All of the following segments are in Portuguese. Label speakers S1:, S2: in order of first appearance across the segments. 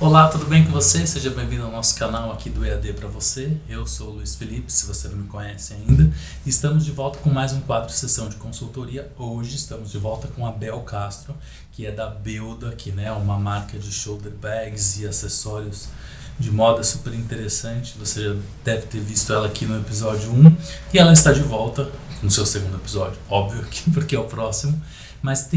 S1: Olá, tudo bem com você? Seja bem-vindo ao nosso canal aqui do EAD para você. Eu sou o Luiz Felipe, se você não me conhece ainda. Estamos de volta com mais um quadro Sessão de Consultoria. Hoje estamos de volta com a Bel Castro, que é da Builda, que é uma marca de shoulder bags e acessórios de moda super interessante. Você já deve ter visto ela aqui no episódio 1 e ela está de volta no seu segundo episódio, óbvio, porque é o próximo. Mas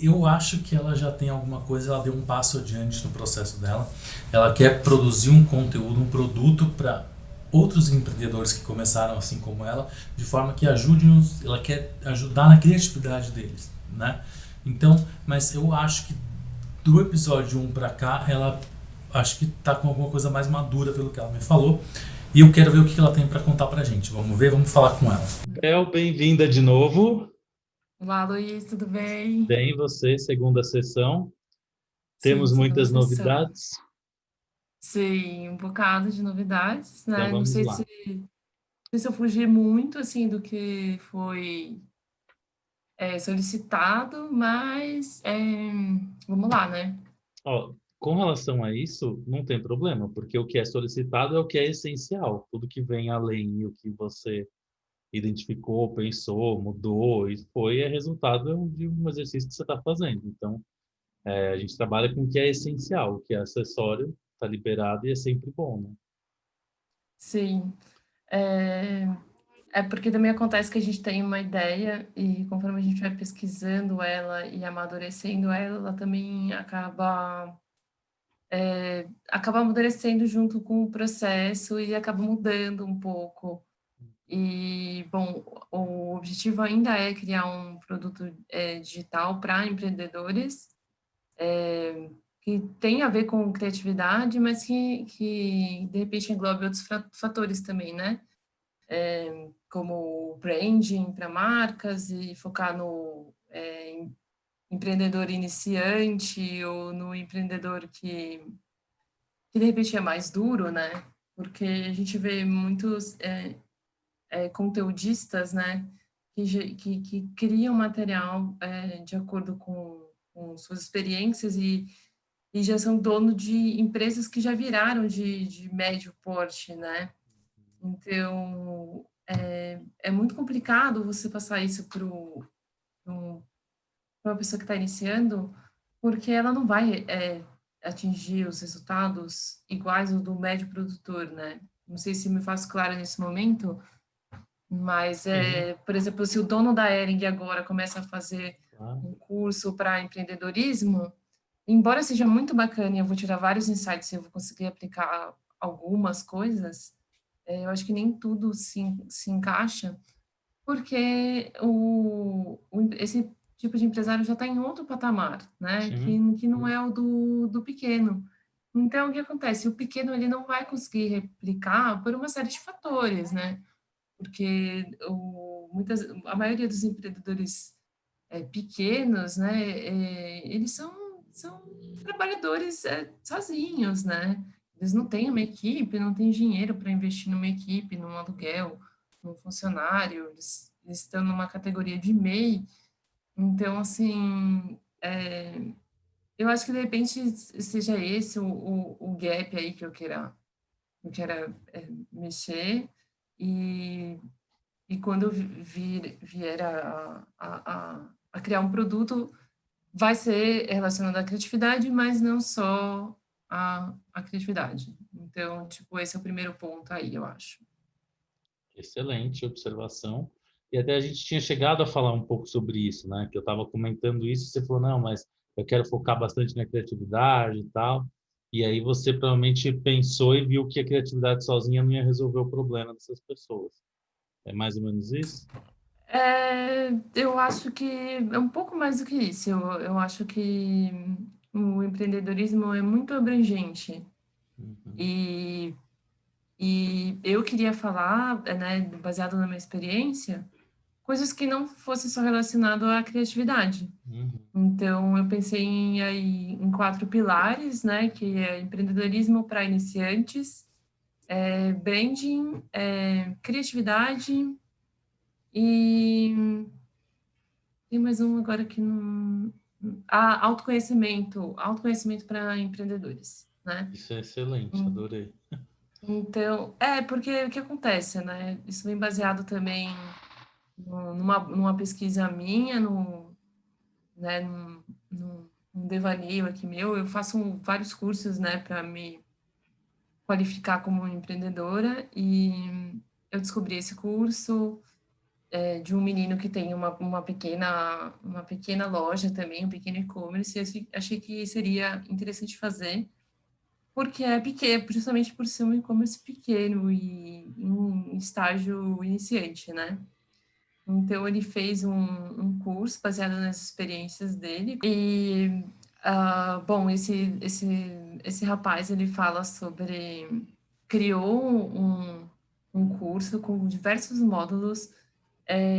S1: eu acho que ela já tem alguma coisa, ela deu um passo adiante no processo dela. Ela quer produzir um conteúdo, um produto para outros empreendedores que começaram assim como ela, de forma que ela quer ajudar na criatividade deles, né? Então, mas eu acho que do episódio 1 para cá, ela acho que tá com alguma coisa mais madura pelo que ela me falou. E eu quero ver o que ela tem para contar pra gente. Vamos ver, vamos falar com ela.
S2: Bel, bem-vinda de novo.
S3: Olá, Luiz, tudo bem?
S2: Bem, você, segunda sessão.
S3: Sim,
S2: Temos
S3: segunda
S2: muitas
S3: sessão.
S2: novidades,
S3: Sim, um bocado de novidades,
S2: então
S3: né? Não
S2: vamos
S3: sei
S2: lá.
S3: se eu fugir muito, assim, do que foi solicitado, mas vamos lá, né?
S2: Ó, com relação a isso, não tem problema, porque o que é solicitado é o que é essencial. Tudo que vem além e o que você identificou, pensou, mudou e foi é resultado de um exercício que você está fazendo. Então, a gente trabalha com o que é essencial, o que é acessório, está liberado e é sempre bom, né?
S3: Sim. É, é porque também acontece que a gente tem uma ideia e conforme a gente vai pesquisando ela e amadurecendo ela, ela também acaba amadurecendo junto com o processo e acaba mudando um pouco. E, bom, o objetivo ainda é criar um produto digital para empreendedores, que tem a ver com criatividade, mas que de repente englobe outros fatores também, né? Como branding para marcas e focar no empreendedor iniciante ou no empreendedor que de repente é mais duro, né? Porque a gente vê muitos conteudistas, né, que criam material de acordo com suas experiências e já são dono de empresas que já viraram de médio porte, né? Então, é muito complicado você passar isso para uma pessoa que está iniciando, porque ela não vai atingir os resultados iguais ao do médio produtor, né? Não sei se me faço clara nesse momento, mas,
S2: Sim,
S3: por exemplo, se o dono da Hering agora começa a fazer
S2: claro.
S3: um curso para empreendedorismo, embora seja muito bacana e eu vou tirar vários insights e eu vou conseguir aplicar algumas coisas, eu acho que nem tudo se encaixa, porque esse tipo de empresário já está em outro patamar, né?
S2: Sim.
S3: Que não é o do pequeno. Então, o que acontece? O pequeno ele não vai conseguir replicar por uma série de fatores, né? Porque a maioria dos empreendedores pequenos, né, eles são trabalhadores sozinhos, né? Eles não têm uma equipe, não têm dinheiro para investir numa equipe, num aluguel, num funcionário, eles estão numa categoria de MEI. Então, assim, eu acho que de repente seja esse o gap aí que eu queira mexer. E e quando eu vier a criar um produto, vai ser relacionado à criatividade, mas não só à criatividade. Então, tipo, esse é o primeiro ponto aí, eu acho.
S2: Excelente observação. E até a gente tinha chegado a falar um pouco sobre isso, né? Que eu estava comentando isso, e você falou, não, mas eu quero focar bastante na criatividade e tal. E aí você provavelmente pensou e viu que a criatividade sozinha não ia resolver o problema dessas pessoas. É mais ou menos isso?
S3: Eu acho que é um pouco mais do que isso. Eu acho que o empreendedorismo é muito abrangente.
S2: Uhum,
S3: E, e eu queria falar, né, baseado na minha experiência, coisas que não fossem só relacionado à criatividade.
S2: uhum.
S3: Então, eu pensei em 4 pilares, né, que é empreendedorismo para iniciantes, branding, criatividade e tem mais um agora que não... autoconhecimento para empreendedores. né?
S2: Isso é excelente,
S3: Hum,
S2: adorei.
S3: Então, porque o que acontece, né? Isso vem baseado também numa pesquisa minha, né, num devaneio aqui meu. Eu faço vários cursos, né, para me qualificar como empreendedora, e eu descobri esse curso de um menino que tem uma pequena loja também, um pequeno e-commerce, e eu achei que seria interessante fazer, porque é pequeno, justamente por ser um e-commerce pequeno e em um estágio iniciante, né? Então, ele fez um curso baseado nas experiências dele. E, bom, esse rapaz, ele fala sobre... Criou um curso com diversos módulos,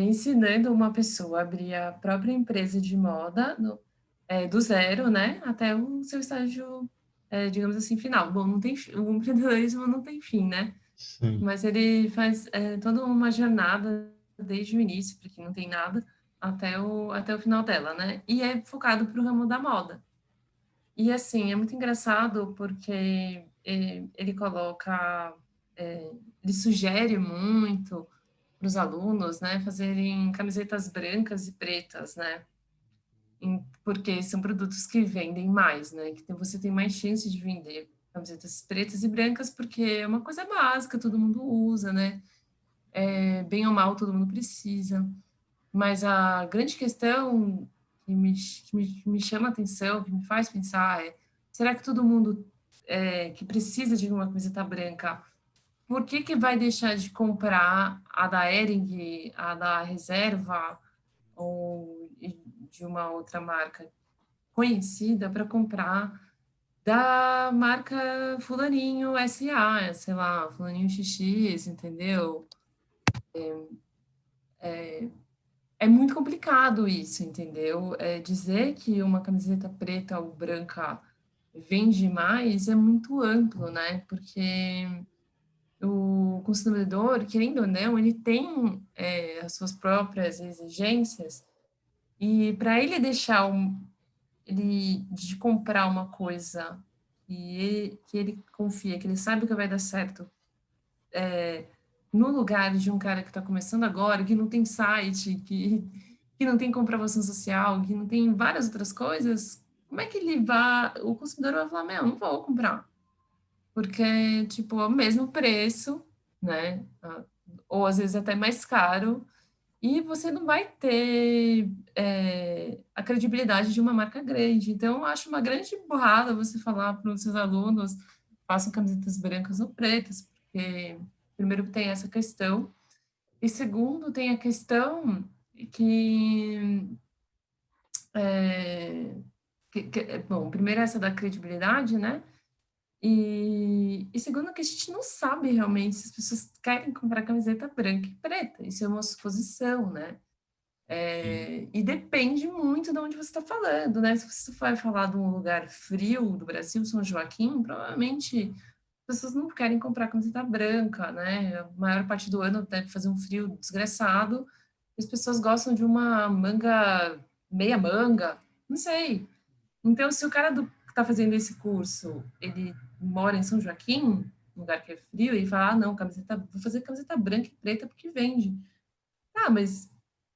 S3: ensinando uma pessoa a abrir a própria empresa de moda do zero, né? Até o seu estágio, digamos assim, final. Bom, não tem, o empreendedorismo não tem fim, né?
S2: Sim.
S3: Mas ele faz toda uma jornada desde o início, porque não tem nada, até o final dela, né? E é focado para o ramo da moda. E assim, é muito engraçado porque ele coloca, ele sugere muito para os alunos, né, fazerem camisetas brancas e pretas, né? Porque são produtos que vendem mais, né? Você tem mais chance de vender camisetas pretas e brancas, porque é uma coisa básica, todo mundo usa, né? Bem ou mal, todo mundo precisa. Mas a grande questão que me chama a atenção, que me faz pensar será que todo mundo que precisa de uma camiseta branca, por que que vai deixar de comprar a da Hering, a da Reserva ou de uma outra marca conhecida para comprar da marca Fulaninho SA, sei lá, Fulaninho XX, entendeu? É muito complicado isso, entendeu? Dizer que uma camiseta preta ou branca vende mais é muito amplo, né? Porque o consumidor, querendo ou não, ele tem as suas próprias exigências, e para ele deixar ele de comprar uma coisa que ele confia, que ele sabe que vai dar certo, no lugar de um cara que está começando agora, que não tem site, que não tem comprovação social, que não tem várias outras coisas, como é que o consumidor vai falar, meu, não vou comprar, porque, tipo, é o mesmo preço, né, ou às vezes até mais caro, e você não vai ter a credibilidade de uma marca grande. Então, eu acho uma grande burrada você falar para os seus alunos, façam camisetas brancas ou pretas, porque, primeiro, tem essa questão, e segundo, tem a questão que, é, bom, primeiro essa da credibilidade, né? E segundo, que a gente não sabe realmente se as pessoas querem comprar camiseta branca e preta. Isso é uma suposição, né?
S2: Sim.
S3: E depende muito de onde você está falando, né? Se você vai falar de um lugar frio do Brasil, São Joaquim, provavelmente as pessoas não querem comprar camiseta branca, né? A maior parte do ano deve fazer um frio desgraçado. As pessoas gostam de uma manga, meia manga, não sei. Então, se o cara que está fazendo esse curso, ele mora em São Joaquim, um lugar que é frio, e fala, não, vou fazer camiseta branca e preta porque vende. Ah, mas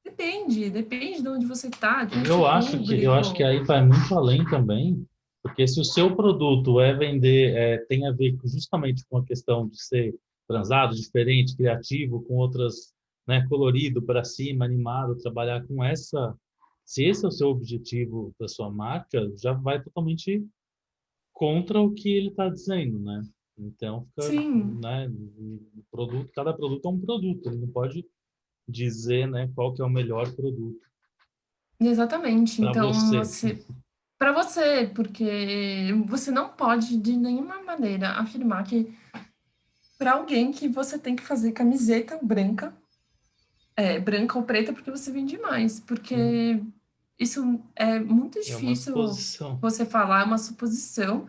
S3: depende de onde você está, quem é seu
S2: Eu acho que
S3: público.
S2: aí vai muito além também, porque se o seu produto é vender, tem a ver justamente com a questão de ser transado, diferente, criativo, com outras, né, colorido para cima, animado, trabalhar com essa, se esse é o seu objetivo da sua marca, já vai totalmente contra o que ele está dizendo, né? Então fica,
S3: Sim,
S2: né, o produto, cada produto é um produto, ele não pode dizer, né, qual que é o melhor produto
S3: exatamente.
S2: para
S3: Então,
S2: você.
S3: para você, porque você não pode de nenhuma maneira afirmar que para alguém que você tem que fazer camiseta branca, branca ou preta, porque você vende mais, porque isso é muito
S2: É uma
S3: difícil
S2: suposição.
S3: você falar, é uma suposição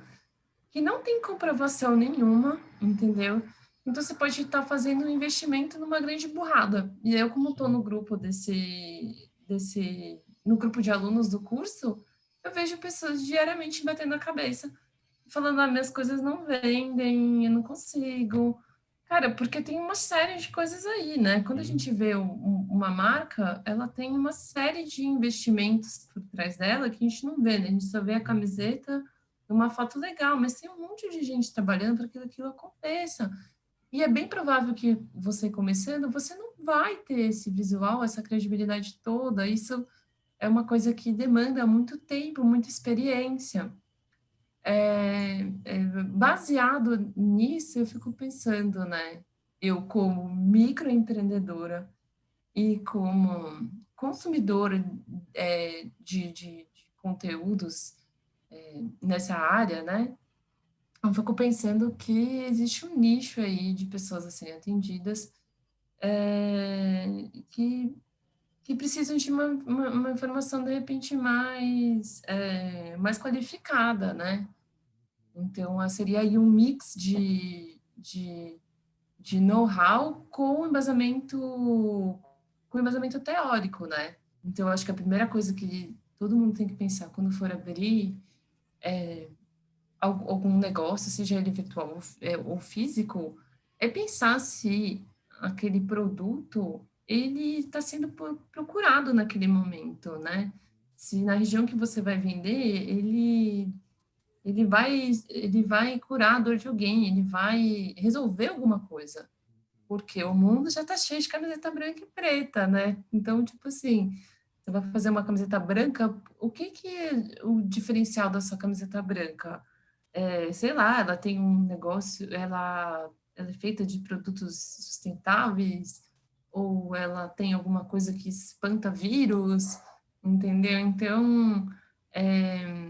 S3: que não tem comprovação nenhuma, entendeu? Então você pode estar fazendo um investimento numa grande burrada. E eu, como estou no grupo no grupo de alunos do curso, eu vejo pessoas diariamente batendo a cabeça, falando, minhas coisas não vendem, eu não consigo. Cara, porque tem uma série de coisas aí, né? Quando a gente vê uma marca, ela tem uma série de investimentos por trás dela que a gente não vê, né? A gente só vê a camiseta, uma foto legal, mas tem um monte de gente trabalhando para que aquilo aconteça. E é bem provável que você começando, você não vai ter esse visual, essa credibilidade toda. Isso é uma coisa que demanda muito tempo, muita experiência. Baseado nisso, eu fico pensando, né? Eu, como microempreendedora e como consumidora de conteúdos nessa área, né? Eu fico pensando que existe um nicho aí de pessoas assim atendidas que precisam de uma informação de repente mais qualificada, né? Então, seria aí um mix de know-how com embasamento teórico, né? Então, eu acho que a primeira coisa que todo mundo tem que pensar quando for abrir algum negócio, seja ele virtual ou físico, é pensar se aquele produto ele está sendo procurado naquele momento, né? Se na região que você vai vender, ele vai curar a dor de alguém, ele vai resolver alguma coisa, porque o mundo já está cheio de camiseta branca e preta, né? Então, tipo assim, você vai fazer uma camiseta branca, o que que é o diferencial da sua camiseta branca? Sei lá, ela tem um negócio, ela é feita de produtos sustentáveis, ou ela tem alguma coisa que espanta vírus, entendeu? Então, é,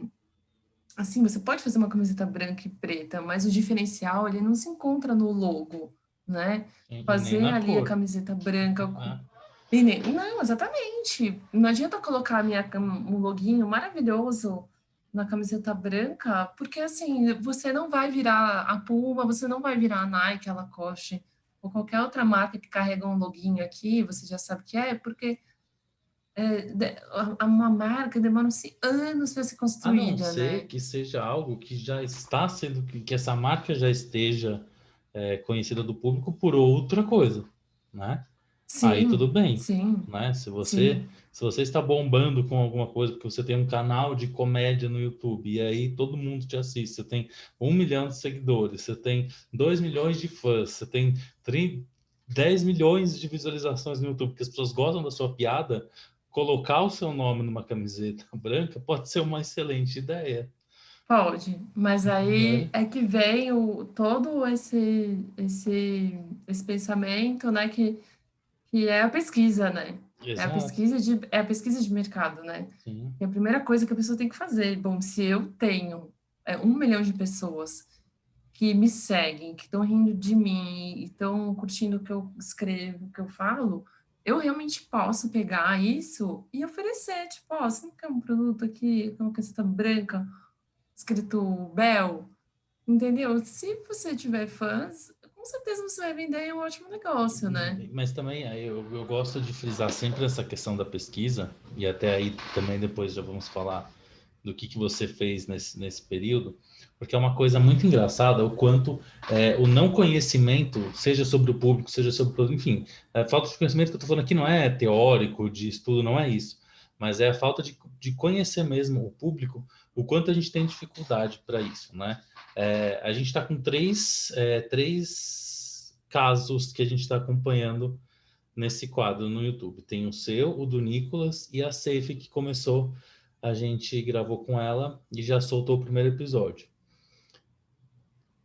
S3: assim, você pode fazer uma camiseta branca e preta, mas o diferencial ele não se encontra no logo, né?
S2: E nem
S3: Fazer
S2: na
S3: ali a
S2: cor.
S3: camiseta branca
S2: Né?
S3: não, exatamente. Não adianta colocar um loguinho maravilhoso na camiseta branca, porque assim, você não vai virar a Puma, você não vai virar a Nike, a Lacoste, ou qualquer outra marca que carrega um loguinho aqui, você já sabe que porque uma marca demora-se anos para ser
S2: A não
S3: construída,
S2: ser
S3: né?
S2: que seja algo que já está sendo, que essa marca já esteja conhecida do público por outra coisa, né? Aí tudo
S3: Sim,
S2: bem,
S3: sim,
S2: né? Se você,
S3: sim.
S2: se você está bombando com alguma coisa, porque você tem um canal de comédia no YouTube, e aí todo mundo te assiste, você tem 1 milhão de seguidores, você tem 2 milhões de fãs, você tem 10 milhões de visualizações no YouTube, porque as pessoas gostam da sua piada, colocar o seu nome numa camiseta branca pode ser uma excelente ideia,
S3: Pode, mas aí
S2: né?
S3: é que vem todo esse pensamento, né, que é a pesquisa, né?
S2: Exato,
S3: É a pesquisa de mercado, né?
S2: sim.
S3: É a primeira coisa que a pessoa tem que fazer. Bom, se eu tenho 1 milhão de pessoas que me seguem, que estão rindo de mim, e estão curtindo o que eu escrevo, o que eu falo, eu realmente posso pegar isso e oferecer, tipo, ó, você não quer um produto aqui com uma camiseta branca, escrito Bell, entendeu? Se você tiver fãs, com certeza você vai vender e é um ótimo negócio, né?
S2: Mas também aí eu gosto de frisar sempre essa questão da pesquisa, e até aí também depois já vamos falar do que você fez nesse período, porque é uma coisa muito engraçada o quanto o não conhecimento, seja sobre o público, seja sobre o produto, enfim, a falta de conhecimento que eu estou falando aqui não é teórico, de estudo, não é isso, mas é a falta de conhecer mesmo o público, o quanto a gente tem dificuldade para isso, né? A gente está com três casos que a gente está acompanhando nesse quadro no YouTube. Tem o seu, o do Nicolas e a Safe que começou, a gente gravou com ela e já soltou o primeiro episódio.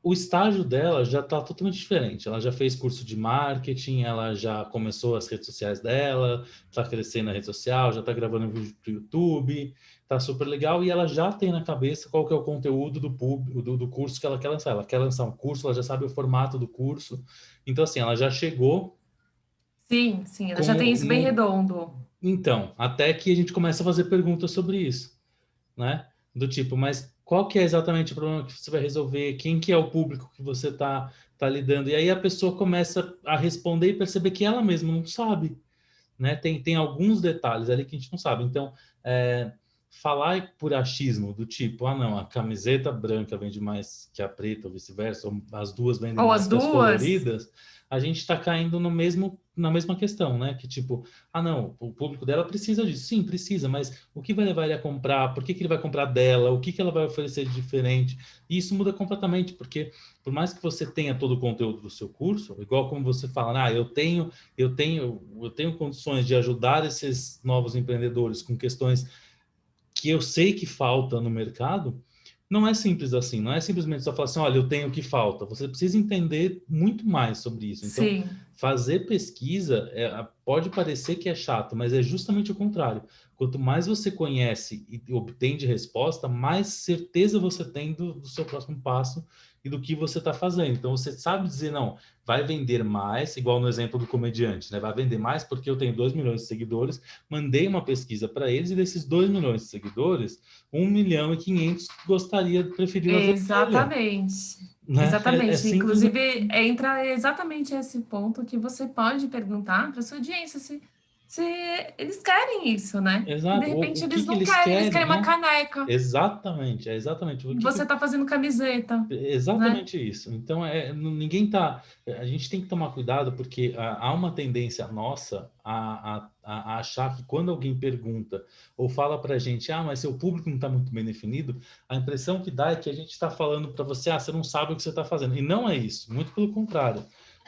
S2: O estágio dela já está totalmente diferente. Ela já fez curso de marketing, ela já começou as redes sociais dela, está crescendo na rede social, já está gravando vídeo para o YouTube, está super legal e ela já tem na cabeça qual que é o conteúdo do curso que ela quer lançar. Ela quer lançar um curso, ela já sabe o formato do curso. Então, assim, ela já chegou
S3: Sim, sim, ela já tem
S2: com
S3: isso bem
S2: num,
S3: redondo.
S2: Então, até que a gente começa a fazer perguntas sobre isso, né? Do tipo, mas qual que é exatamente o problema que você vai resolver? Quem que é o público que você tá lidando? E aí a pessoa começa a responder e perceber que ela mesma não sabe, né? Tem alguns detalhes ali que a gente não sabe. Então, falar por achismo, do tipo, ah, não, a camiseta branca vende mais que a preta, ou vice-versa, ou as duas vendem
S3: Ou
S2: mais
S3: as
S2: que as
S3: duas.
S2: coloridas, a gente está caindo no mesmo, na mesma questão, né? Que tipo, ah, não, o público dela precisa disso. Sim, precisa, mas o que vai levar ele a comprar? Por que que ele vai comprar dela? O que que ela vai oferecer de diferente? E isso muda completamente, porque por mais que você tenha todo o conteúdo do seu curso, igual como você fala, ah, eu tenho condições de ajudar esses novos empreendedores com questões que eu sei que falta no mercado, não é simples assim. Não é simplesmente só falar assim, olha, eu tenho o que falta. Você precisa entender muito mais sobre isso. Então,
S3: Sim,
S2: fazer pesquisa pode parecer que é chato, mas é justamente o contrário. Quanto mais você conhece e obtém de resposta, mais certeza você tem do seu próximo passo e do que você está fazendo. Então, você sabe dizer, não, vai vender mais, igual no exemplo do comediante, né? Vai vender mais porque eu tenho 2 milhões de seguidores, mandei uma pesquisa para eles e desses 2 milhões de seguidores, 1.500.000 gostaria, preferiram a vermelha,
S3: exatamente.
S2: né? É
S3: Exatamente.
S2: simples.
S3: Inclusive, entra exatamente esse ponto que você pode perguntar para sua audiência se eles querem isso, né? E de
S2: Exato.
S3: repente
S2: O que
S3: eles
S2: que
S3: não
S2: eles
S3: querem, eles
S2: querem,
S3: querem uma
S2: né?
S3: caneca.
S2: Exatamente, é exatamente. O que que
S3: Você está fazendo camiseta, né?
S2: Exatamente isso. Então, ninguém tá. A gente tem que tomar cuidado porque há uma tendência nossa a achar que quando alguém pergunta ou fala para a gente, ah, mas seu público não está muito bem definido, a impressão que dá é que a gente está falando para você, ah, você não sabe o que você está fazendo. E não é isso, muito pelo contrário.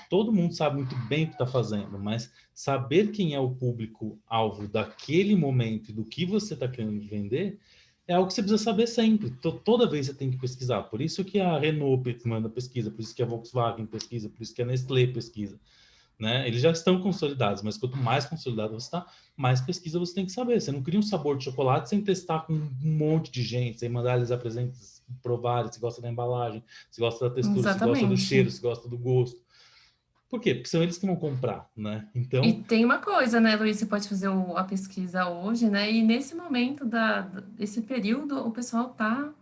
S2: Todo mundo sabe muito bem o que está fazendo, mas saber quem é o público-alvo daquele momento e do que você está querendo vender é algo que você precisa saber sempre. Toda vez você tem que pesquisar. Por isso que a Renault manda pesquisa, por isso que a Volkswagen pesquisa, por isso que a Nestlé pesquisa. Né? Eles já estão consolidados, mas quanto mais consolidado você está, mais pesquisa você tem que saber. Você não cria um sabor de chocolate sem testar com um monte de gente, sem mandar eles apresentar, provarem se gosta da embalagem, se gosta da textura, se gosta do
S3: Exatamente.
S2: cheiro, se gosta do gosto. Por quê? Porque são eles que vão comprar, né?
S3: E
S2: Então,
S3: tem uma coisa, né, Luiz? Você pode fazer a pesquisa hoje, né? E nesse momento desse período, o pessoal tá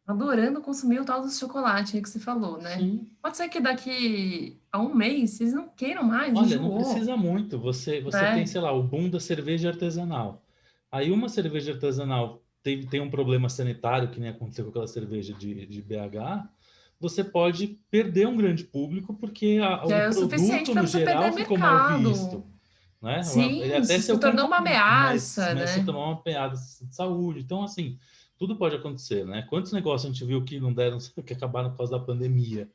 S3: adorando consumir o tal do chocolate aí que você falou, né?
S2: sim.
S3: Pode ser que daqui a um mês vocês não queiram mais,
S2: Olha, não
S3: enjoou,
S2: precisa muito. Você tem,
S3: né?
S2: sei lá, o boom da cerveja artesanal. Aí uma cerveja artesanal tem um problema sanitário, que nem aconteceu com aquela cerveja de BH, você pode perder um grande público porque
S3: Já
S2: o
S3: é o suficiente
S2: produto,
S3: para
S2: no
S3: você perder
S2: geral, ficou mal
S3: mercado.
S2: visto. Né? Ele
S3: Sim,
S2: até
S3: isso
S2: ser
S3: se
S2: o
S3: tornou uma
S2: concorrente, mas,
S3: ameaça,
S2: mas se
S3: né?
S2: tornou uma piada de saúde. Então, assim, tudo pode acontecer, né? Quantos negócios a gente viu que não deram, que acabaram por causa da pandemia?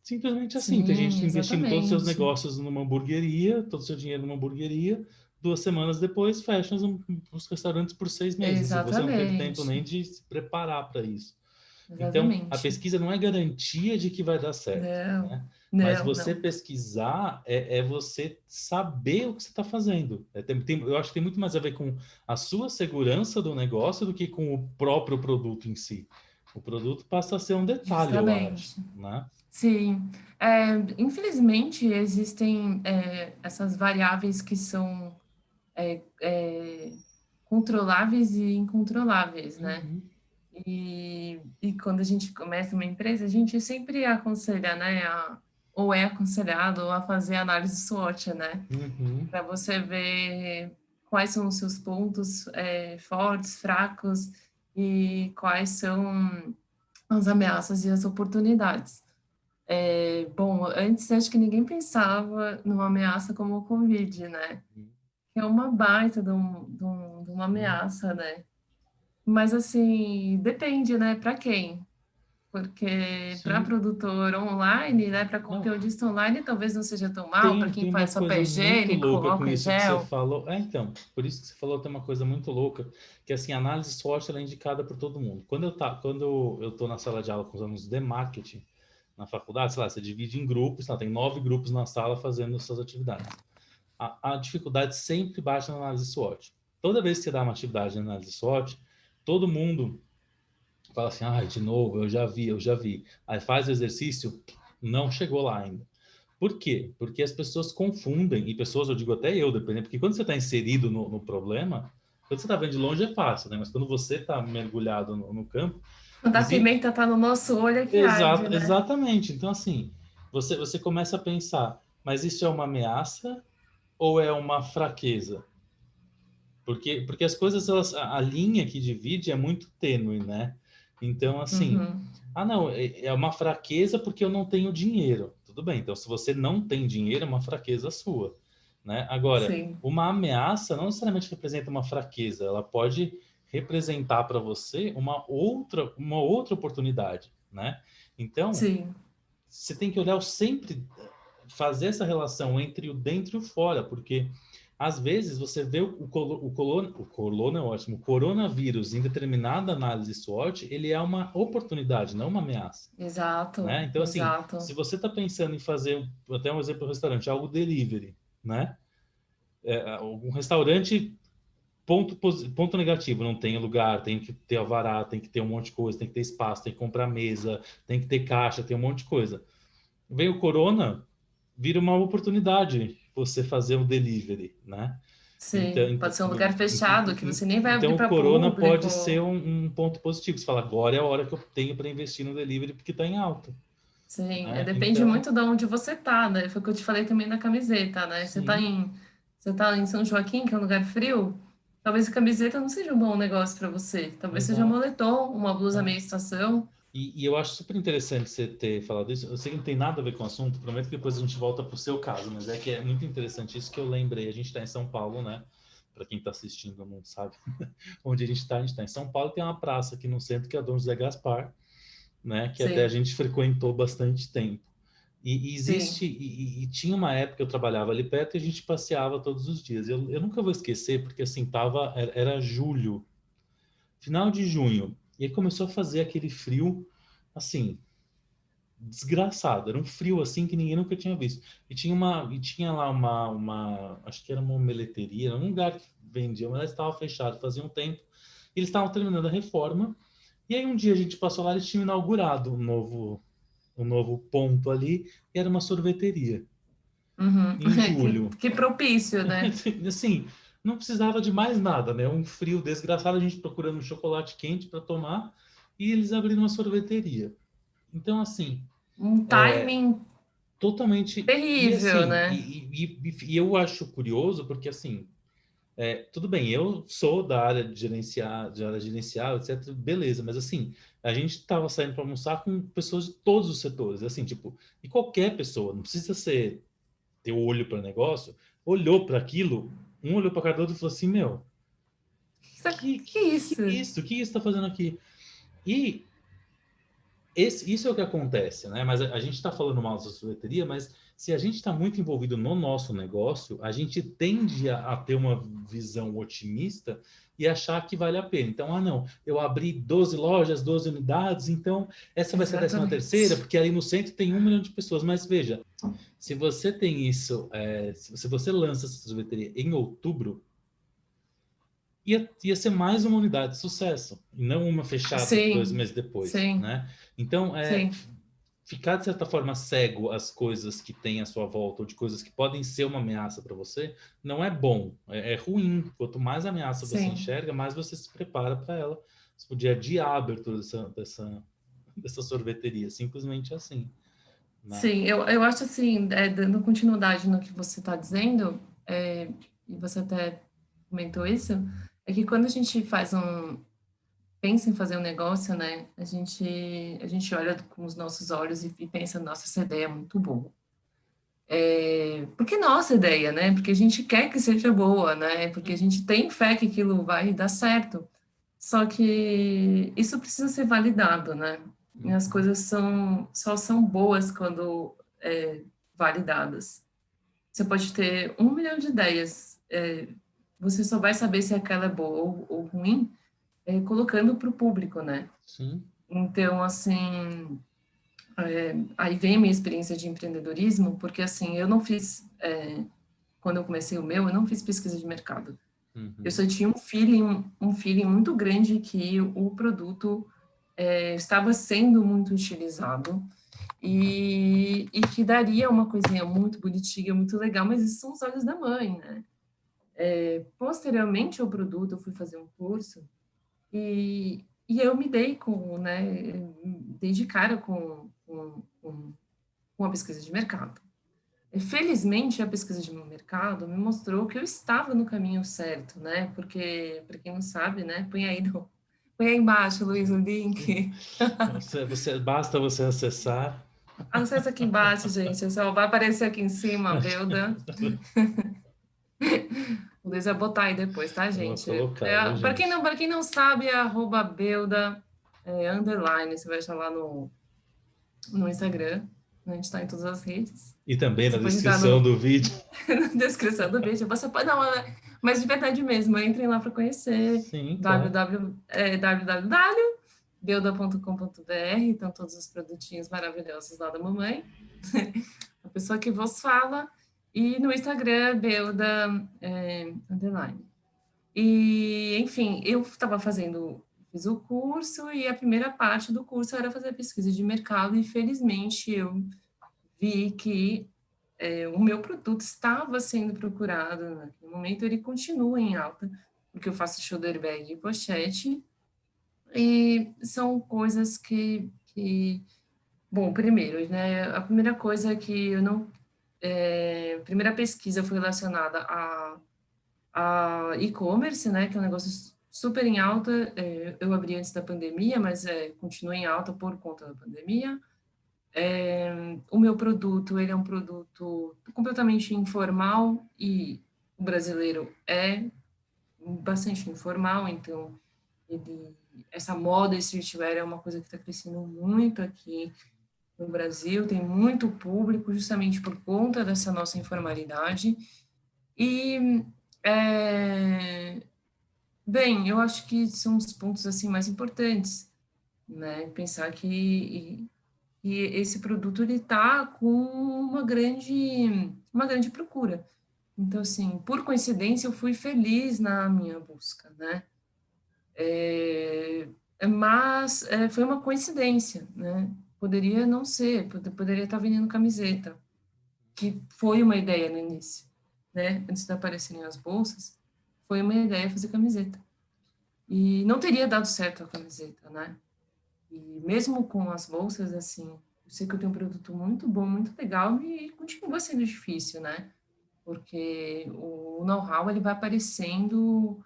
S2: Simplesmente assim, tem
S3: Sim,
S2: gente investindo todos os seus
S3: exatamente.
S2: negócios numa hamburgueria, todo o seu dinheiro numa hamburgueria, 2 semanas depois fecha os restaurantes por 6 meses, e você não teve tempo
S3: Exatamente.
S2: nem de se preparar para isso. Então, a
S3: Exatamente.
S2: pesquisa não é garantia de que vai dar certo,
S3: Não,
S2: né? Mas
S3: não,
S2: você
S3: não.
S2: pesquisar é você saber o que você está fazendo. Eu acho que tem muito mais a ver com a sua segurança do negócio do que com o próprio produto em si. O produto passa a ser um detalhe, eu acho,
S3: Justamente.
S2: né?
S3: Sim. Infelizmente, existem essas variáveis que são controláveis e incontroláveis, né?
S2: Uhum.
S3: E quando a gente começa uma empresa, a gente sempre aconselha, né? Ou é aconselhado a fazer análise SWOT, né?
S2: Uhum.
S3: Para você ver quais são os seus pontos fortes, fracos e quais são as ameaças e as oportunidades. Bom, antes acho que ninguém pensava numa ameaça como o Covid, né? Que é uma baita de uma
S2: Uhum.
S3: ameaça, né? Mas assim, depende, né? Para quem? Porque para
S2: Sim.
S3: produtor online, né? Para
S2: Não,
S3: conteudista online, talvez não seja tão mal. Para
S2: tem
S3: quem
S2: uma
S3: faz
S2: coisa
S3: papel
S2: muito
S3: higiênico,
S2: louca com
S3: álcool em
S2: isso que você
S3: gel.
S2: falou. Então, por isso que você falou, tem uma coisa muito louca, que assim, a análise SWOT ela é indicada por todo mundo. Quando eu tô na sala de aula com os alunos de marketing na faculdade, sei lá, você divide em grupos, tá, tem 9 grupos na sala fazendo suas atividades. A dificuldade sempre bate na análise SWOT. Toda vez que você dá uma atividade de análise SWOT, todo mundo fala assim, ah, de novo, eu já vi, eu já vi. Aí faz o exercício, não chegou lá ainda. Por quê? Porque as pessoas confundem, e pessoas, eu digo até eu, dependendo, porque quando você está inserido no problema, quando você está vendo de longe é fácil, né? Mas quando você está mergulhado no campo,
S3: Quando a
S2: existe...
S3: pimenta tá no nosso olho é que arde, né?
S2: Exatamente. Então, assim, você começa a pensar, mas isso é uma ameaça ou é uma fraqueza? Porque as coisas, a linha que divide é muito tênue, né? Então, assim,
S3: Uhum.
S2: não, é uma fraqueza porque eu não tenho dinheiro. Tudo bem, então se você não tem dinheiro, é uma fraqueza sua, né? Agora,
S3: Sim,
S2: uma ameaça não necessariamente representa uma fraqueza, ela pode representar para você uma outra oportunidade, né? Então,
S3: sim,
S2: você tem que olhar sempre, fazer essa relação entre o dentro e o fora, porque às vezes você vê o é ótimo, o coronavírus em determinada análise SWOT, ele é uma oportunidade, não uma ameaça,
S3: exato,
S2: né? Então, assim,
S3: exato.
S2: se você está pensando em fazer, até um exemplo do restaurante, algo delivery, né? Um restaurante, ponto negativo, não tem lugar, tem que ter alvará, tem que ter um monte de coisa, tem que ter espaço, tem que comprar mesa, tem que ter caixa, tem um monte de coisa. Vem o corona, vira uma oportunidade você fazer um delivery, né? Então,
S3: Sim,
S2: então,
S3: pode ser um lugar fechado que você nem vai
S2: então
S3: abrir
S2: o
S3: para
S2: corona pode ser
S3: público.
S2: um ponto positivo. Você fala, agora é a hora que eu tenho para investir no delivery porque está em alta,
S3: Sim,
S2: né?
S3: depende
S2: Então,
S3: muito de onde você tá, né? Foi o que eu te falei também da camiseta, né?
S2: sim,
S3: Você tá em São Joaquim, que é um lugar frio, talvez a camiseta não seja um bom negócio para você. Talvez seja
S2: exato.
S3: moletom, uma blusa
S2: É.
S3: meia estação.
S2: E eu acho super interessante você ter falado isso. Eu sei que não tem nada a ver com o assunto, prometo que depois a gente volta para o seu caso, mas é que é muito interessante isso que eu lembrei. A gente está em São Paulo, né? Para quem está assistindo não sabe onde a gente está em São Paulo, tem uma praça aqui no centro que é a Dom José Gaspar, né? Que até a
S3: Sim,
S2: gente frequentou bastante tempo.
S3: sim.
S2: E tinha uma época que eu trabalhava ali perto e a gente passeava todos os dias. Eu nunca vou esquecer, porque assim, era julho, final de junho, e aí começou a fazer aquele frio, assim, desgraçado. Era um frio assim que ninguém nunca tinha visto. E tinha lá acho que era uma omeleteria, era um lugar que vendia, mas estava fechado fazia um tempo. Eles estavam terminando a reforma, e aí um dia a gente passou lá, eles tinham inaugurado um novo ponto ali, e era uma sorveteria,
S3: Uhum.
S2: em julho.
S3: Que propício, né?
S2: Assim, não precisava de mais nada, né? Um frio desgraçado, a gente procurando um chocolate quente para tomar, e eles abriram uma sorveteria. Então, assim,
S3: Um timing
S2: totalmente. E
S3: terrível,
S2: assim,
S3: né?
S2: e eu acho curioso, porque assim, tudo bem, eu sou da área de gerencial, etc. Beleza, mas assim, a gente estava saindo para almoçar com pessoas de todos os setores, assim, tipo, e qualquer pessoa, não precisa ter o olho para negócio, olhou para aquilo, um olhou para cada outro e falou assim, meu,
S3: Que isso?
S2: que isso está fazendo aqui? E isso é o que acontece, né? Mas a gente está falando mal da sorveteria, mas se a gente está muito envolvido no nosso negócio, a gente tende a ter uma visão otimista e achar que vale a pena. Então, não, eu abri 12 lojas, 12 unidades, então essa vai ser a 13ª,
S3: Exatamente.
S2: porque ali no centro tem 1 milhão de pessoas. Mas veja, se você tem isso, se você lança essa sorveteria em outubro, ia ser mais uma unidade de sucesso, e não uma fechada 2 meses
S3: Sim,
S2: depois,
S3: sim,
S2: né? Então,
S3: sim.
S2: ficar de certa forma cego às coisas que tem à sua volta ou de coisas que podem ser uma ameaça para você, não é bom, é ruim. Quanto mais ameaça você
S3: Sim,
S2: enxerga, mais você se prepara para ela. Você podia adiar a abertura dessa sorveteria, simplesmente assim, né?
S3: sim. Eu acho assim, dando continuidade no que você está dizendo, e você até comentou isso, é que quando a gente pensa em fazer um negócio, né, a gente olha com os nossos olhos e pensa, nossa, essa ideia é muito boa. Porque é nossa ideia, né? Porque a gente quer que seja boa, né? Porque a gente tem fé que aquilo vai dar certo. Só que isso precisa ser validado, né? E as
S2: Uhum.
S3: coisas só são boas quando validadas. Você pode ter 1 milhão de ideias, você só vai saber se aquela é boa ou ruim, colocando para o público, né?
S2: Sim.
S3: Então, assim, aí vem a minha experiência de empreendedorismo, porque assim, eu não fiz, quando eu comecei o meu, eu não fiz pesquisa de mercado. Eu
S2: Uhum.
S3: só tinha um feeling muito grande que o produto estava sendo muito utilizado e que daria uma coisinha muito bonitinha, muito legal, mas isso são os olhos da mãe, né? Posteriormente ao produto, eu fui fazer um curso e eu me dei dei de cara com a pesquisa de mercado. Felizmente, a pesquisa de mercado me mostrou que eu estava no caminho certo, né? Porque, para quem não sabe, né? Põe aí embaixo, Luiz, o link.
S2: Basta você acessar.
S3: Acessa aqui embaixo, gente. Só vai aparecer aqui em cima, a Belda. O Luiz vai botar aí depois, tá,
S2: Eu vou
S3: gente?
S2: colocar, viu, gente?
S3: Para quem não sabe, é @Belda underline. Você vai achar lá no Instagram. A gente está em todas as redes.
S2: E também na
S3: Você pode entrar
S2: descrição do vídeo.
S3: na descrição do vídeo. Você pode dar mas de verdade mesmo, entrem lá para conhecer.
S2: Sim, claro.
S3: www.belda.com.br. Estão todos os produtinhos maravilhosos lá da mamãe. A pessoa que vos fala. E no Instagram, Belda underline. E, enfim, eu estava fiz o curso e a primeira parte do curso era fazer pesquisa de mercado e, felizmente, eu vi que o meu produto estava sendo procurado. Naquele momento, ele continua em alta, porque eu faço shoulder bag e pochete, e são coisas bom, primeiro, né, a primeira coisa é que eu não... a primeira pesquisa foi relacionada a e-commerce, né, que é um negócio super em alta. Eu abri antes da pandemia, mas continua em alta por conta da pandemia. O meu produto, ele é um produto completamente informal e o brasileiro é bastante informal, então essa moda streetwear é uma coisa que está crescendo muito aqui no Brasil, tem muito público justamente por conta dessa nossa informalidade. E, bem, eu acho que são os pontos assim mais importantes, né? Pensar que esse produto ele está com uma grande procura. Então, assim, por coincidência, eu fui feliz na minha busca, né? Mas foi uma coincidência, né? Poderia não ser, poderia estar vendendo camiseta, que foi uma ideia no início, né? Antes de aparecerem as bolsas, foi uma ideia fazer camiseta. E não teria dado certo a camiseta, né? E mesmo com as bolsas, assim, eu sei que eu tenho um produto muito bom, muito legal, e continua sendo difícil, né? Porque o know-how, ele vai aparecendo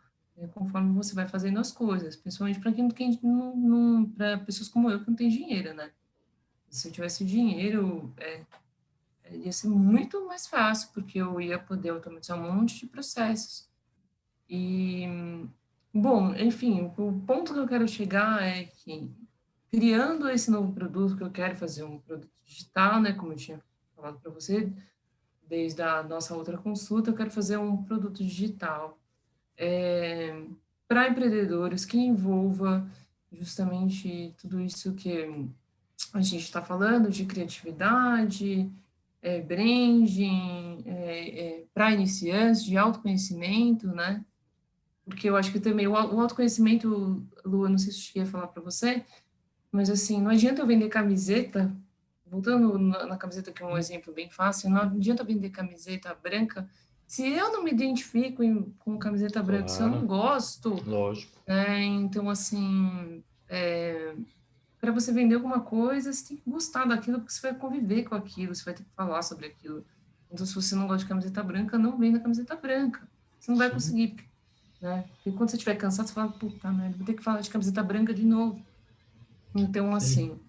S3: conforme você vai fazendo as coisas, principalmente para quem não para pessoas como eu que não tem dinheiro, né? Se eu tivesse dinheiro, ia ser muito mais fácil, porque eu ia poder automatizar um monte de processos. E, bom, enfim, o ponto que eu quero chegar é que, criando esse novo produto, que eu quero fazer um produto digital, né, como eu tinha falado para você, desde a nossa outra consulta, eu quero fazer um produto digital para empreendedores que envolva justamente tudo isso que a gente está falando, de criatividade, branding, para iniciantes, de autoconhecimento, né? Porque eu acho que também o autoconhecimento, Lu, eu não sei se eu cheguei a falar para você, mas assim, não adianta eu vender camiseta, voltando na camiseta, que é um exemplo bem fácil, não adianta eu vender camiseta branca se eu não me identifico com camiseta branca, se eu não
S2: Claro,
S3: gosto,
S2: lógico.
S3: né? Então, assim, para você vender alguma coisa, você tem que gostar daquilo, porque você vai conviver com aquilo, você vai ter que falar sobre aquilo. Então, se você não gosta de camiseta branca, não venda camiseta branca. Você não vai
S2: Sim.
S3: conseguir, né? Porque quando você estiver cansado, você fala, puta merda, vou ter que falar de camiseta branca de novo. Então, assim,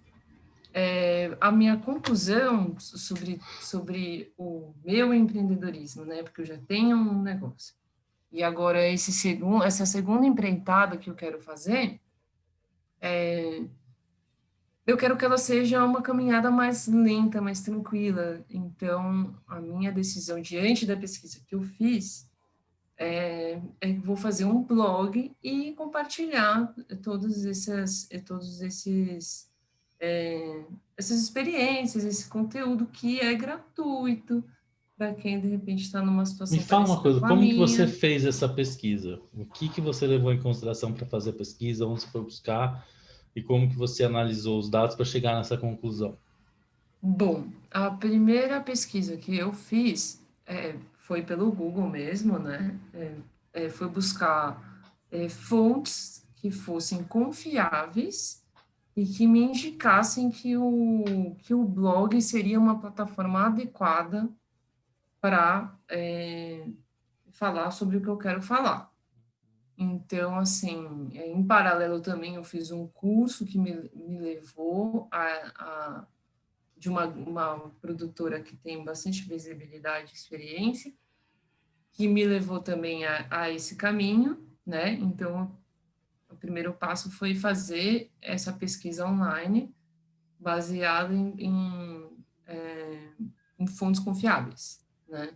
S3: a minha conclusão sobre o meu empreendedorismo, né? Porque eu já tenho um negócio. E agora, essa segunda empreitada que eu quero fazer, eu quero que ela seja uma caminhada mais lenta, mais tranquila. Então, a minha decisão diante da pesquisa que eu fiz é que vou fazer um blog e compartilhar essas experiências, esse conteúdo que é gratuito para quem de repente está numa
S2: Me
S3: situação
S2: fala uma
S3: parecida
S2: coisa,
S3: com a
S2: como que você
S3: minha.
S2: fez essa pesquisa? O que você levou em consideração para fazer a pesquisa? Onde você foi buscar? E como que você analisou os dados para chegar nessa conclusão?
S3: Bom, a primeira pesquisa que eu fiz foi pelo Google mesmo, né? Foi buscar fontes que fossem confiáveis e que me indicassem que o blog seria uma plataforma adequada para falar sobre o que eu quero falar. Então, assim, em paralelo também eu fiz um curso que me levou de uma produtora que tem bastante visibilidade e experiência, que me levou também a esse caminho, né? Então, o primeiro passo foi fazer essa pesquisa online baseada em fontes confiáveis, né?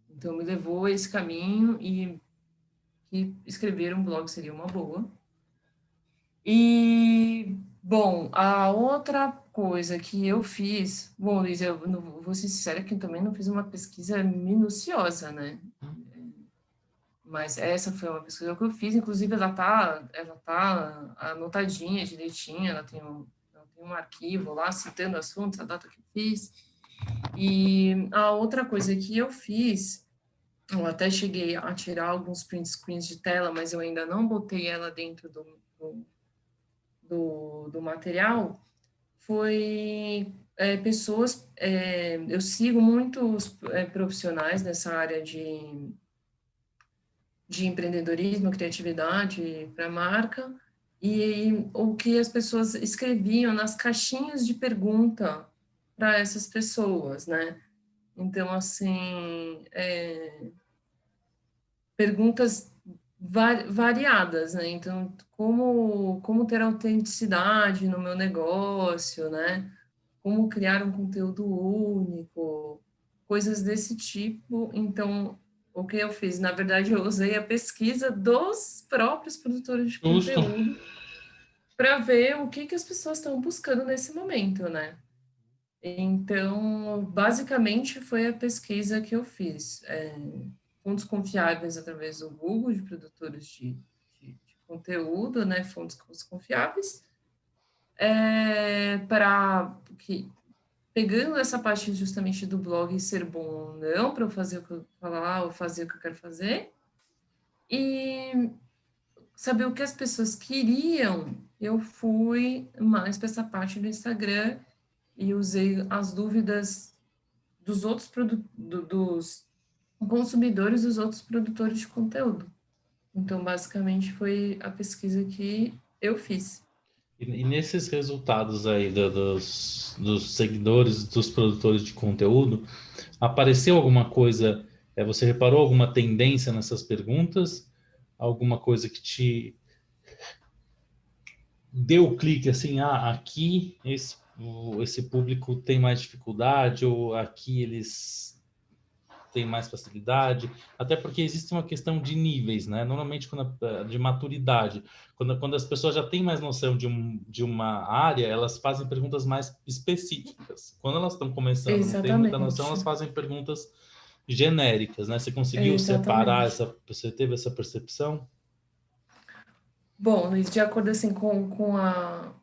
S3: Então, me levou a esse caminho e que escrever um blog seria uma boa. E, bom, a outra coisa que eu fiz... Bom, Luiz, eu vou ser sincera que eu também não fiz uma pesquisa minuciosa, né? Mas essa foi uma pesquisa que eu fiz, inclusive ela tá anotadinha, direitinha, ela tem um arquivo lá citando as fontes, a data que eu fiz. E a outra coisa que eu fiz, eu até cheguei a tirar alguns print screens de tela, mas eu ainda não botei ela dentro do material, foi pessoas... eu sigo muitos profissionais nessa área de empreendedorismo, criatividade para a marca, e o que as pessoas escreviam nas caixinhas de pergunta para essas pessoas, né? Então, assim, perguntas variadas, né? Então, como ter autenticidade no meu negócio, né? Como criar um conteúdo único, coisas desse tipo. Então, o que eu fiz? Na verdade, eu usei a pesquisa dos próprios produtores de
S2: Justo.
S3: conteúdo para ver o que as pessoas estão buscando nesse momento, né? Então, basicamente, foi a pesquisa que eu fiz. Fontes confiáveis através do Google, de produtores de conteúdo, né? Fontes confiáveis. Para que pegando essa parte justamente do blog ser bom ou não, para eu fazer o que eu falar ou fazer o que eu quero fazer, e saber o que as pessoas queriam, eu fui mais para essa parte do Instagram e usei as dúvidas dos outros dos consumidores dos outros produtores de conteúdo. Então, basicamente, foi a pesquisa que eu fiz.
S2: E nesses resultados aí dos seguidores, dos produtores de conteúdo, apareceu alguma coisa, você reparou alguma tendência nessas perguntas? Alguma coisa que te deu o clique assim, aqui esse público tem mais dificuldade, ou aqui eles têm mais facilidade? Até porque existe uma questão de níveis, né? Normalmente de maturidade. Quando as pessoas já têm mais noção de uma área, elas fazem perguntas mais específicas. Quando elas estão começando, não tem muita noção, elas
S3: Exatamente.
S2: fazem perguntas genéricas, né? Você conseguiu separar
S3: Exatamente.
S2: você teve essa percepção?
S3: Bom, Luiz, de acordo assim com a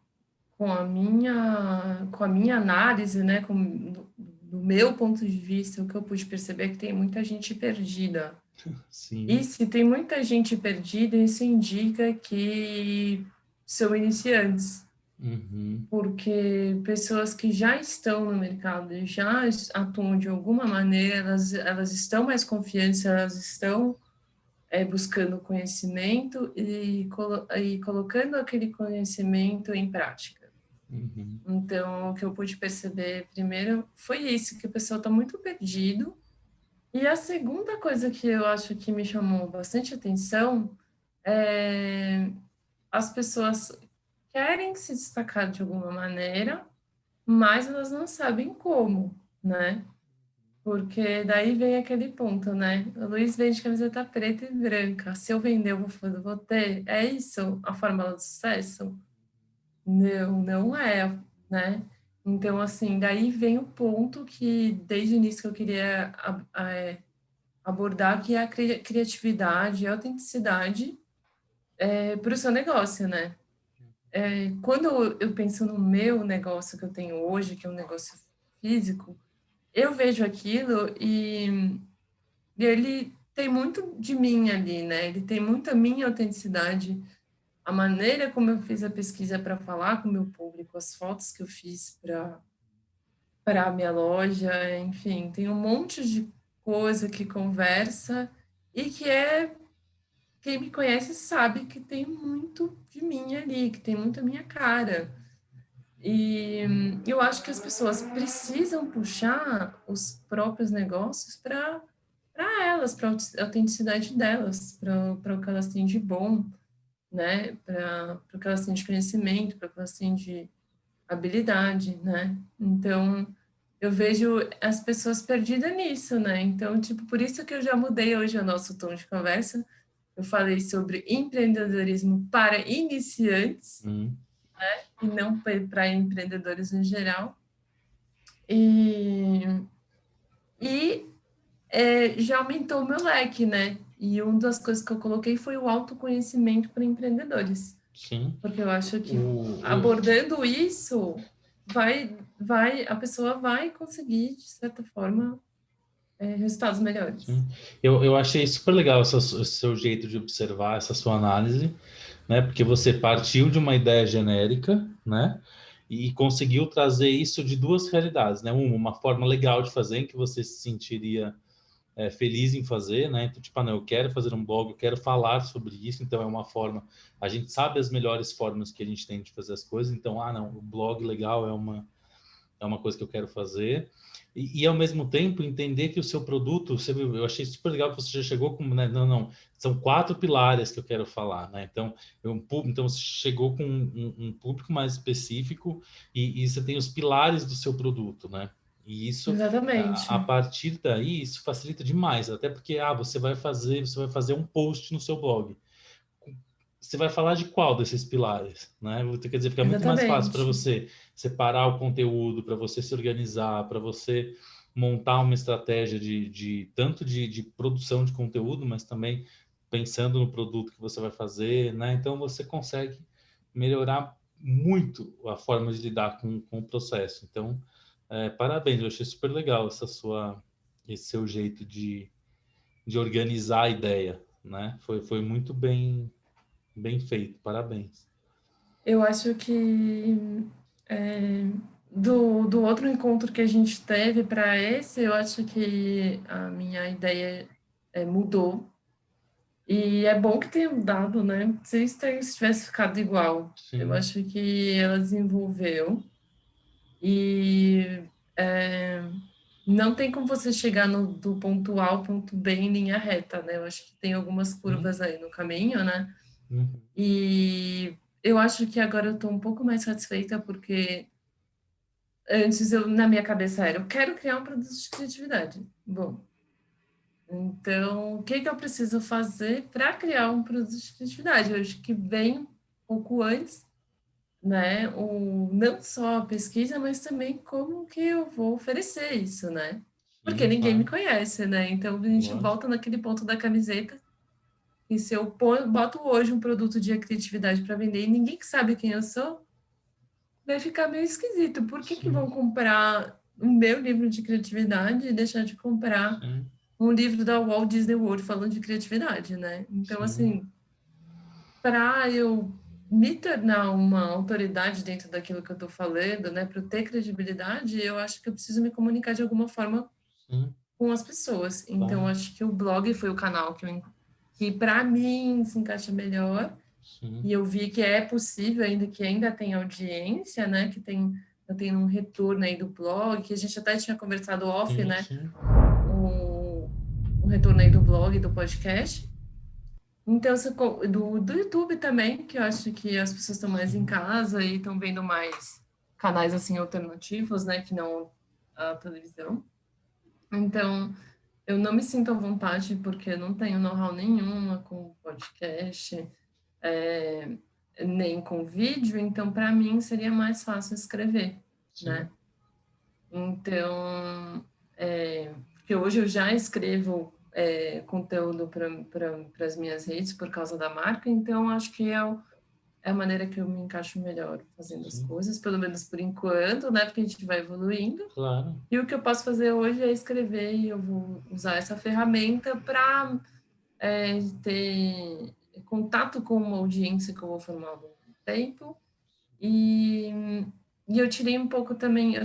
S3: minha análise, né, do meu ponto de vista, o que eu pude perceber é que tem muita gente perdida. E
S2: Sim.
S3: se tem muita gente perdida, isso indica que são iniciantes,
S2: Uhum.
S3: porque pessoas que já estão no mercado e já atuam de alguma maneira, elas estão mais confiantes, elas estão buscando conhecimento e colocando aquele conhecimento em prática.
S2: Uhum.
S3: Então, o que eu pude perceber primeiro foi isso, que o pessoal está muito perdido. E a segunda coisa que eu acho que me chamou bastante atenção é as pessoas querem se destacar de alguma maneira, mas elas não sabem como, né? Porque daí vem aquele ponto, né? O Luiz vende camiseta preta e branca. Se eu vender, vou ter. É isso a fórmula do sucesso? Não, não é, né? Então, assim, daí vem o ponto que, desde o início, que eu queria abordar, que é a criatividade e a autenticidade para o seu negócio, né? Quando eu penso no meu negócio que eu tenho hoje, que é um negócio físico, eu vejo aquilo e ele tem muito de mim ali, né? Ele tem muita minha autenticidade, a maneira como eu fiz a pesquisa para falar com o meu público, as fotos que eu fiz para a minha loja, enfim, tem um monte coisa, que conversa e quem me conhece sabe que tem muito de mim ali, que tem muito a minha cara. E eu acho que as pessoas precisam puxar os próprios negócios para elas, para a autenticidade delas, para o que elas têm de bom, né? Para o que elas têm de conhecimento, para o que elas têm de habilidade, né? Então, eu vejo as pessoas perdidas nisso, né? Então, tipo, por isso que eu já mudei hoje o nosso tom de conversa. Eu falei sobre empreendedorismo para iniciantes
S2: Hum.
S3: e não para empreendedores em geral. E, já aumentou o meu leque, né? E uma das coisas que eu coloquei foi o autoconhecimento para empreendedores.
S2: Sim.
S3: Porque eu acho que abordando isso, a pessoa vai conseguir, de certa forma, resultados melhores.
S2: Sim. Eu achei super legal esse seu jeito de observar, essa sua análise, né? Porque você partiu de uma ideia genérica, né? E conseguiu trazer isso de duas realidades, né? Uma forma legal de fazer, em que você se sentiria feliz em fazer, né? Então, tipo, não, eu quero fazer um blog, eu quero falar sobre isso, então é uma forma, a gente sabe as melhores formas que a gente tem de fazer as coisas, então, não, o blog legal é uma coisa que eu quero fazer. E ao mesmo tempo entender que o seu produto, eu achei super legal que você já chegou com, né, não, são 4 pilares que eu quero falar, né? Então, então você chegou com um público mais específico e você tem os pilares do seu produto, né? E isso,
S3: Exatamente.
S2: a partir daí, isso facilita demais, até porque você vai fazer um post no seu blog. Você vai falar de qual desses pilares, né? Quer dizer, fica muito mais fácil para
S3: Exatamente.
S2: você separar o conteúdo, para você se organizar, para você montar uma estratégia tanto de produção de conteúdo, mas também pensando no produto que você vai fazer, né? Então você consegue melhorar muito a forma de lidar com o processo. Então, parabéns, eu achei super legal esse seu jeito de organizar a ideia, né? Foi muito bem feito, parabéns.
S3: Eu acho que é, do outro encontro que a gente teve para esse, eu acho que a minha ideia mudou. E é bom que tenha mudado, né? Se tivesse ficado igual, eu
S2: Sim,
S3: acho que ela desenvolveu. E é, não tem como você chegar do ponto A ao ponto B em linha reta, né? Eu acho que tem algumas
S2: sim,
S3: curvas aí no caminho, né?
S2: uhum,
S3: E eu acho que agora eu estou um pouco mais satisfeita porque antes na minha cabeça era, eu quero criar um produto de criatividade. Bom, então o que que eu preciso fazer para criar um produto de criatividade? Eu acho que vem um pouco antes, né? Não só a pesquisa, mas também como que eu vou oferecer isso, né? Porque
S2: sim,
S3: ninguém me
S2: claro,
S3: conhece, né? Então a gente
S2: lógico,
S3: volta naquele ponto da camiseta. E se eu boto hoje um produto de criatividade para vender e ninguém que sabe quem eu sou, vai ficar meio esquisito. Por que que
S2: sim,
S3: vão comprar o meu livro de criatividade e deixar de comprar
S2: sim,
S3: um livro da Walt Disney World falando de criatividade, né? Então,
S2: sim,
S3: assim, para eu me tornar uma autoridade dentro daquilo que eu estou falando, né, para eu ter credibilidade, eu acho que eu preciso me comunicar de alguma forma
S2: sim,
S3: com as pessoas. Então,
S2: claro,
S3: acho que o blog foi o canal que para mim se encaixa melhor.
S2: sim,
S3: E eu vi que é possível, ainda que ainda tem audiência, né? Que eu tenho um retorno aí do blog, que a gente até tinha conversado off,
S2: sim,
S3: né?
S2: sim,
S3: O, o retorno aí do blog, do podcast. Então, do YouTube também, que eu acho que as pessoas estão mais em
S2: sim,
S3: casa e estão vendo mais canais assim alternativos, né? Que não a televisão. Então, eu não me sinto à vontade porque eu não tenho know-how nenhuma com podcast, é, nem com vídeo, então para mim seria mais fácil escrever,
S2: sim,
S3: né? Então, porque hoje eu já escrevo conteúdo para as minhas redes por causa da marca, então acho que é a maneira que eu me encaixo melhor fazendo as
S2: sim,
S3: coisas, pelo menos por enquanto, né? Porque a gente vai evoluindo.
S2: claro,
S3: E o que eu posso fazer hoje é escrever e eu vou usar essa ferramenta para ter contato com uma audiência que eu vou formar ao longo do tempo e E eu tirei um pouco também,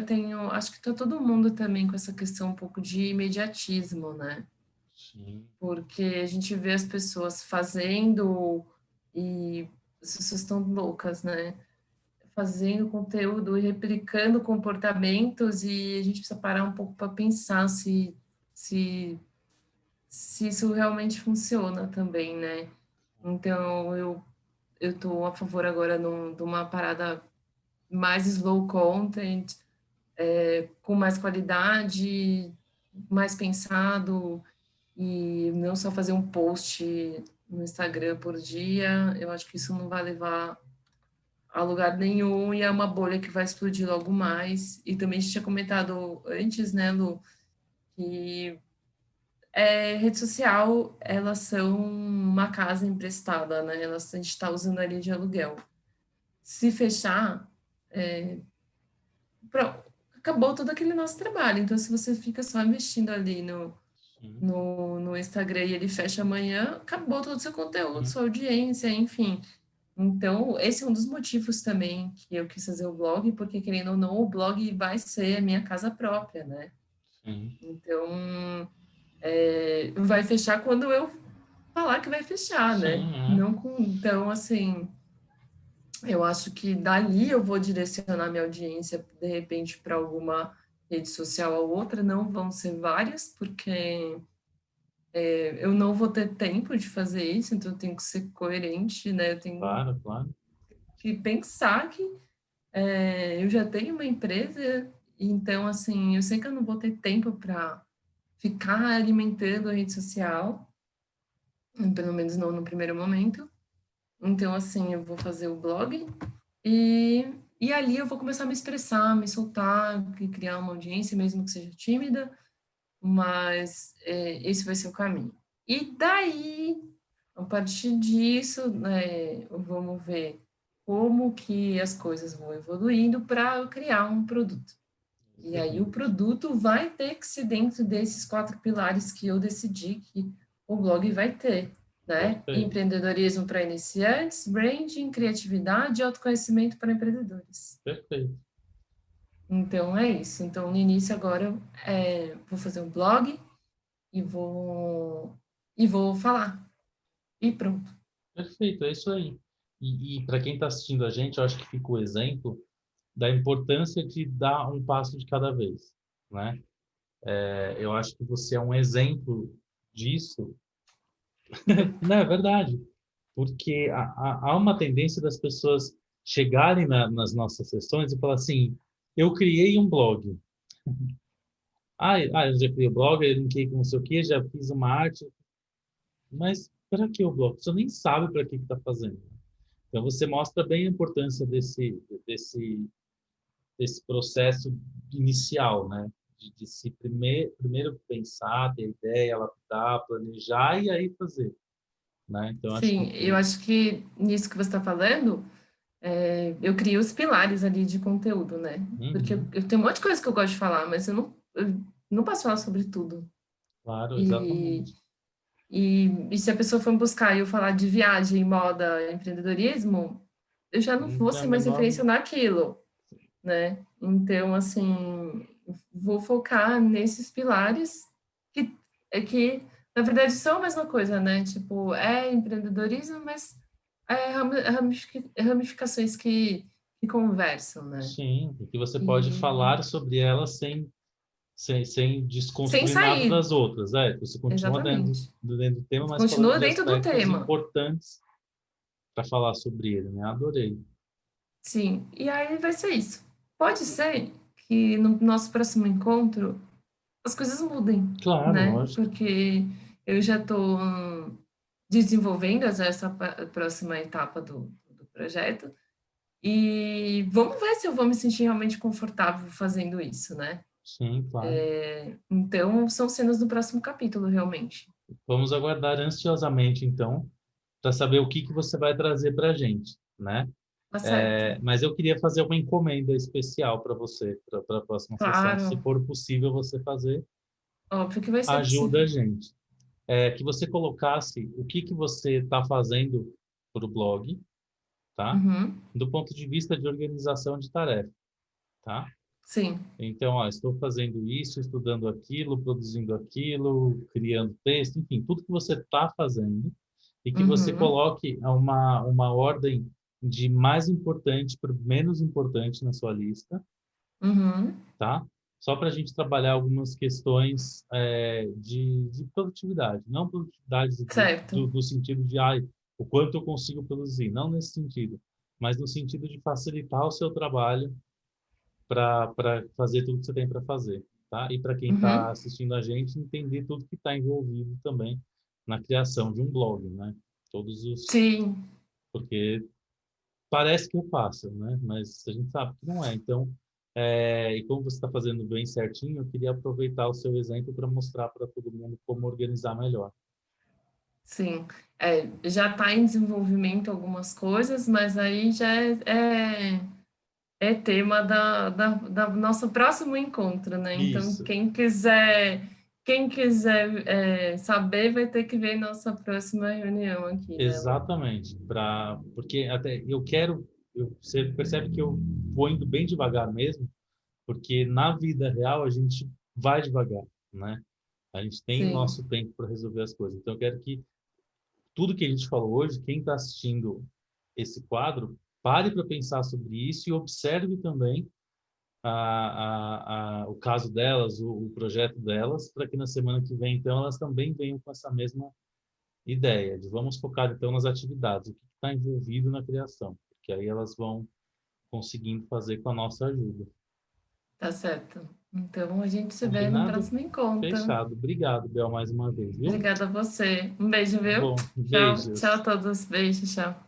S3: acho que tá todo mundo também com essa questão um pouco de imediatismo, né?
S2: Sim.
S3: Porque a gente vê as pessoas fazendo e as pessoas estão loucas, né? Fazendo conteúdo e replicando comportamentos e a gente precisa parar um pouco para pensar se, se isso realmente funciona também, né? Então, eu estou a favor agora de uma parada mais slow content, com mais qualidade, mais pensado, e não só fazer um post no Instagram por dia. Eu acho que isso não vai levar a lugar nenhum e é uma bolha que vai explodir logo mais. E também a gente tinha comentado antes, né, Lu, que rede social, elas são uma casa emprestada, né? Elas, a gente está usando ali de aluguel. Se fechar, pronto, acabou todo aquele nosso trabalho. Então, se você fica só investindo ali
S2: Sim.
S3: no Instagram e ele fecha amanhã, acabou todo o seu conteúdo,
S2: Sim.
S3: sua audiência, enfim. Então, esse é um dos motivos também que eu quis fazer o blog, porque, querendo ou não, o blog vai ser a minha casa própria, né?
S2: Sim.
S3: Então, vai fechar quando eu falar que vai fechar, né?
S2: Sim, é.
S3: Não com, então, assim, eu acho que dali eu vou direcionar minha audiência, de repente, para alguma rede social ou outra, não vão ser várias, porque eu não vou ter tempo de fazer isso, então eu tenho que ser coerente, né? Eu tenho
S2: Claro, claro.
S3: que pensar que eu já tenho uma empresa, então, assim, eu sei que eu não vou ter tempo para ficar alimentando a rede social, pelo menos não no primeiro momento. Então, assim, eu vou fazer o blog e, e ali eu vou começar a me expressar, me soltar, criar uma audiência, mesmo que seja tímida, mas esse vai ser o caminho. E daí, a partir disso, né, vamos ver como que as coisas vão evoluindo para eu criar um produto. E aí o
S2: Excelente.
S3: produto vai ter que ser dentro desses 4 pilares que eu decidi que o blog vai ter, né?
S2: Perfeito.
S3: Empreendedorismo para iniciantes, branding, criatividade e autoconhecimento para empreendedores.
S2: Perfeito.
S3: Então é isso. Então no início agora vou fazer um blog e vou falar. E pronto.
S2: Perfeito, é isso aí. E para quem está assistindo a gente, eu acho que fica o exemplo da importância de dar um passo de cada vez, né? Eu acho que você é um exemplo disso. Não, é verdade. Porque há uma tendência das pessoas chegarem nas nossas sessões e falar assim, eu criei um blog. Eu já criei o blog, eu linkei com não sei o quê, já fiz uma arte. Mas para que o blog? Você nem sabe para que está fazendo. Então, você mostra bem a importância desse processo inicial, né? De se primeiro pensar, ter ideia, adaptar, planejar e aí fazer, né? Então, acho
S3: Sim, eu
S2: que...
S3: acho que nisso que você está falando, eu criei os pilares ali de conteúdo, né? Porque
S2: Uhum,
S3: eu tenho um monte de coisa que eu gosto de falar, mas eu não posso falar sobre tudo.
S2: claro,
S3: E,
S2: exatamente.
S3: e se a pessoa for me buscar e eu falar de viagem, moda, empreendedorismo, eu já não
S2: Não
S3: vou
S2: tem a
S3: ser mais
S2: menor...
S3: referência naquilo, né? Então, assim, vou focar nesses pilares que, que na verdade, são a mesma coisa, né? Tipo, é empreendedorismo, mas ramificações que conversam, né?
S2: Sim, porque você pode
S3: E
S2: falar sobre ela sem
S3: sem
S2: desconstruir nada
S3: sair,
S2: das outras. Você continua
S3: exatamente.
S2: dentro do tema, mas falando
S3: Continua
S2: de
S3: dentro do
S2: aspectos
S3: tema.
S2: importantes para falar sobre ele, né? Adorei.
S3: Sim, e aí vai ser isso. Pode ser que no nosso próximo encontro as coisas mudem,
S2: Claro,
S3: né?
S2: lógico.
S3: Porque eu já estou desenvolvendo essa próxima etapa do projeto e vamos ver se eu vou me sentir realmente confortável fazendo isso, né?
S2: Sim, claro.
S3: Então, são cenas do próximo capítulo, realmente.
S2: Vamos aguardar ansiosamente, então, para saber o que você vai trazer para a gente, né?
S3: Tá certo.
S2: Mas eu queria fazer uma encomenda especial para você, para a próxima sessão. Se
S3: Claro,
S2: for possível você fazer,
S3: óbvio que vai ser
S2: ajuda a
S3: possível.
S2: gente. Que você colocasse o que você está fazendo para o blog, tá?
S3: Uhum,
S2: Do ponto de vista de organização de tarefa. tá?
S3: Sim.
S2: Então, ó, estou fazendo isso, estudando aquilo, produzindo aquilo, criando texto, enfim, tudo que você está fazendo e que você
S3: Uhum.
S2: coloque uma ordem de mais importante para menos importante na sua lista,
S3: Uhum.
S2: tá? Só para a gente trabalhar algumas questões de produtividade, não produtividade
S3: Certo.
S2: do sentido de o quanto eu consigo produzir, não nesse sentido, mas no sentido de facilitar o seu trabalho para fazer tudo que você tem para fazer, tá? E para quem está
S3: Uhum.
S2: assistindo a gente entender tudo que está envolvido também na criação de um blog, né? Todos os
S3: Sim.
S2: porque parece que é fácil, né? Mas a gente sabe que não é. Então, e como você está fazendo bem certinho, eu queria aproveitar o seu exemplo para mostrar para todo mundo como organizar melhor.
S3: Sim. Já está em desenvolvimento algumas coisas, mas aí já é tema da nosso próximo encontro, né? Então,
S2: Isso,
S3: quem quiser saber vai ter que ver nossa próxima reunião aqui, né, Lu?
S2: exatamente. Porque até você percebe que eu vou indo bem devagar mesmo, porque na vida real a gente vai devagar, né? A gente tem o
S3: Sim,
S2: nosso tempo para resolver as coisas. Então, eu quero que tudo que a gente falou hoje, quem está assistindo esse quadro, pare para pensar sobre isso e observe também o caso delas, o projeto delas, para que na semana que vem, então, elas também venham com essa mesma ideia de vamos focar, então, nas atividades, o que está envolvido na criação, porque aí elas vão conseguindo fazer com a nossa ajuda.
S3: tá certo. Então, a gente se vê no
S2: Combinado?
S3: próximo encontro.
S2: Fechado. Obrigado, Bel, mais uma vez, viu?
S3: Obrigada a você. Um beijo,
S2: Tá
S3: viu?
S2: bom.
S3: Tchau, tchau a
S2: Beijos.
S3: todos. Beijo, tchau.